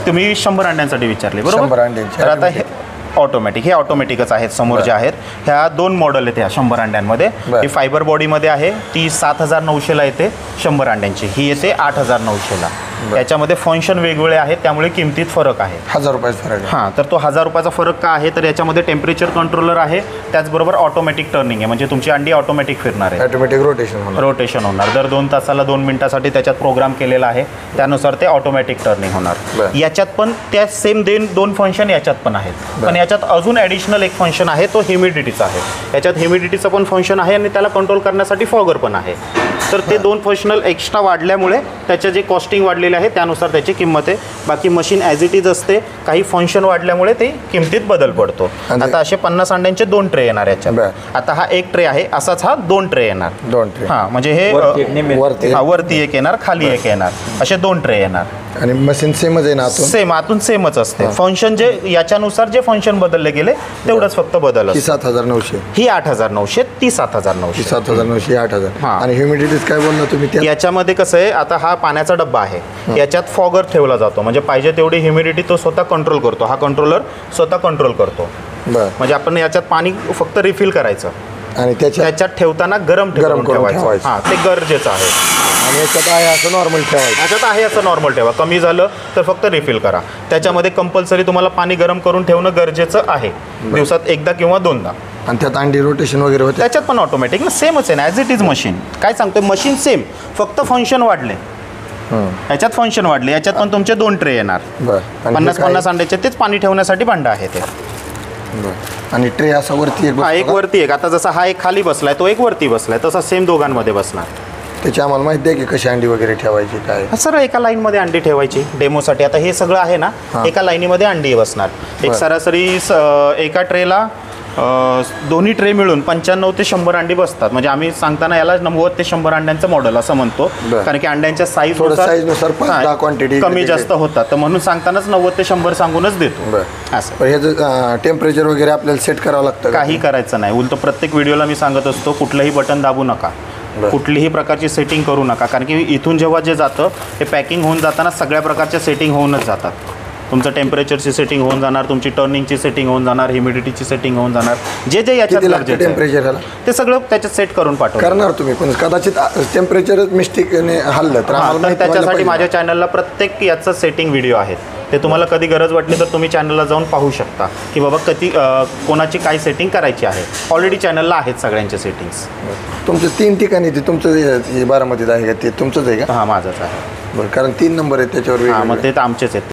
तुम्ही 100 अंड्यांसाठी विचारले 100 बरोबर. अंड्यांचे तर आता हे ऑटोमॅटिक, हे ऑटोमॅटिकच आहेत समोर जे आहेत. ह्या 2 मॉडेल आहेत ह्या 100 अंड्यांमध्ये. ही फायबर बॉडीमध्ये आहे, ती 7900ला येते 100 अंड्यांची. ही येते 8900ला. याच्यामध्ये फंक्शन वेगवेगळे आहेत, त्यामुळे किमतीत फरक आहे. 1000 रुपयाचा फरक आहे. हां, तर तो 1000 रुपयाचा फरक का आहे, तर याच्यामध्ये टेम्परेचर कंट्रोलर आहे, त्याचबरोबर ऑटोमॅटिक टर्निंग आहे, म्हणजे तुमची अंडी ऑटोमॅटिक फिरणार आहे, ऑटोमॅटिक रोटेशन होणार. दर 2 तासाला 2 मिनिटासाठी त्याच्यात प्रोग्राम केलेला आहे, त्यानुसार ते ऑटोमॅटिक टर्निंग होणार. याच्यात पण त्या सेम 2 फंक्शन याच्यात पण आहेत, पण याच्यात अजून ॲडिशनल एक फंक्शन आहे, तो ह्युमिडिटीचा आहे. याच्यात ह्युमिडिटीचं पण फंक्शन आहे आणि त्याला कंट्रोल करण्यासाठी फॉगर पण आहे. तर ते 2 फंक्शनल एक्स्ट्रा वाढल्यामुळे त्याचे जे कॉस्टिंग वाढलेले आहे त्यानुसार त्याची किंमत आहे. बाकी मशीन ॲज इट इज असते, काही फंक्शन वाढल्यामुळे ते किमतीत बदल पडतो. आता असे 50 अंड्यांचे 2 ट्रे येणार याच्यात. आता हा एक ट्रे आहे, असाच हा 2 ट्रे येणार. 2 ट्रे, हां, म्हणजे हे वरती एक येणार, खाली एक येणार, असे 2 ट्रे येणार. आणि मशीन सेमच आहे ना? सेम, आतून सेमच असते. फंक्शन जे याच्यानुसार जे फंक्शन बदलले गेले तेवढंच फक्त बदल असतो. 7900, ही 8900, ती 7900. 7900, 8000. आणि ह्युमिडिटीज काय बोलला तुम्ही? याच्यामध्ये कसं आहे, आता हा पाण्याचा डब्बा आहे, याच्यात फॉगर ठेवला जातो, म्हणजे पाहिजे तेवढी ह्युमिडिटी तो स्वतः कंट्रोल करतो. हा कंट्रोलर स्वतः कंट्रोल करतो. म्हणजे आपण याच्यात पाणी फक्त रिफिल करायचं आणि त्याच्यात ठेवताना गरम ठेवायचं. हां, ते गरजेचं आहे. आणि याच्यात आहे असं नॉर्मल ठेवायचं. याच्यात आहे असं नॉर्मल ठेवा, कमी झालं तर फक्त रिफिल करा. त्याच्यामध्ये कंपल्सरी तुम्हाला पाणी गरम करून ठेवणं गरजेचं आहे, दिवसात एकदा किंवा 2दा. आणि त्यात अंडी रोटेशन वगैरे होते. त्याच्यात पण ऑटोमॅटिक ना, सेमच आहे ना, ॲज इट इज मशीन. काय सांगतोय, मशीन सेम, फक्त फंक्शन वाढले. याच्यात फंक्शन वाढले. याच्यात पण तुमचे 2 ट्रे येणार, 50 अंड्याचे. तेच पाणी ठेवण्यासाठी भांडं आहे ते. आणि ट्रे असा वरती एक वरती एक. आता जसा हा एक खाली बसलाय, तो एक वरती बसलाय, तसा सेम दोघांमध्ये बसणार. त्याची आम्हाला माहिती आहे की कशी अंडी वगैरे ठेवायची काय? सर, एका लाईनमध्ये अंडी ठेवायची डेमोसाठी. आता हे सगळं आहे ना, एका लाईनीमध्ये अंडी बसणार. एक सरासरी एका ट्रेला दोन्ही ट्रे मिळून 95 ते 100 अंडी बसतात. म्हणजे आम्ही सांगताना याला 90 ते 100 अंड्यांचं मॉडेल असं म्हणतो, कारण की अंड्यांच्या साईजनुसार क्वांटिटी कमी जास्त होतात. तर म्हणून सांगतानाच 90 ते 100 सांगूनच देतो. असं ह्याचं टेम्परेचर वगैरे आपल्याला सेट करावं लागतं? काही करायचं नाही. उलट प्रत्येक व्हिडिओला मी सांगत असतो, कुठलंही बटन दाबू नका, कुठलीही प्रकारची सेटिंग करू नका, कारण की इथून जेव्हा जे जातं ते पॅकिंग होऊन जाताना सगळ्या प्रकारच्या सेटिंग होऊनच जातात. तुमचं टेम्परेचरची सेटिंग होऊन जाणार, तुमची टर्निंगची सेटिंग होऊन जाणार, ह्युमिडिटीची सेटिंग होऊन जाणार, जे जे याच्यात टेम्परेचर ते सगळं त्याच्यात सेट करून करणार तुम्ही. पण कदाचित टेम्परेचर मिस्टेकने हल्लं तर त्याच्यासाठी माझ्या चॅनलला प्रत्येक याचं सेटिंग व्हिडिओ आहेत. ते तुम्हाला कधी गरज वाटली तर तुम्ही चॅनलला जाऊन पाहू शकता की बाबा कधी कोणाची काय सेटिंग करायची आहे. ऑलरेडी चॅनलला आहेत सगळ्यांचे सेटिंग्स. तुमचं 3 ठिकाणी ते तुमचं बारामतीत आहे का? ते तुमचंच आहे का? हां, माझंच आहे. बरं, कारण 3 नंबर आहेत त्याच्यावर. हां, मग ते आमचेच आहेत.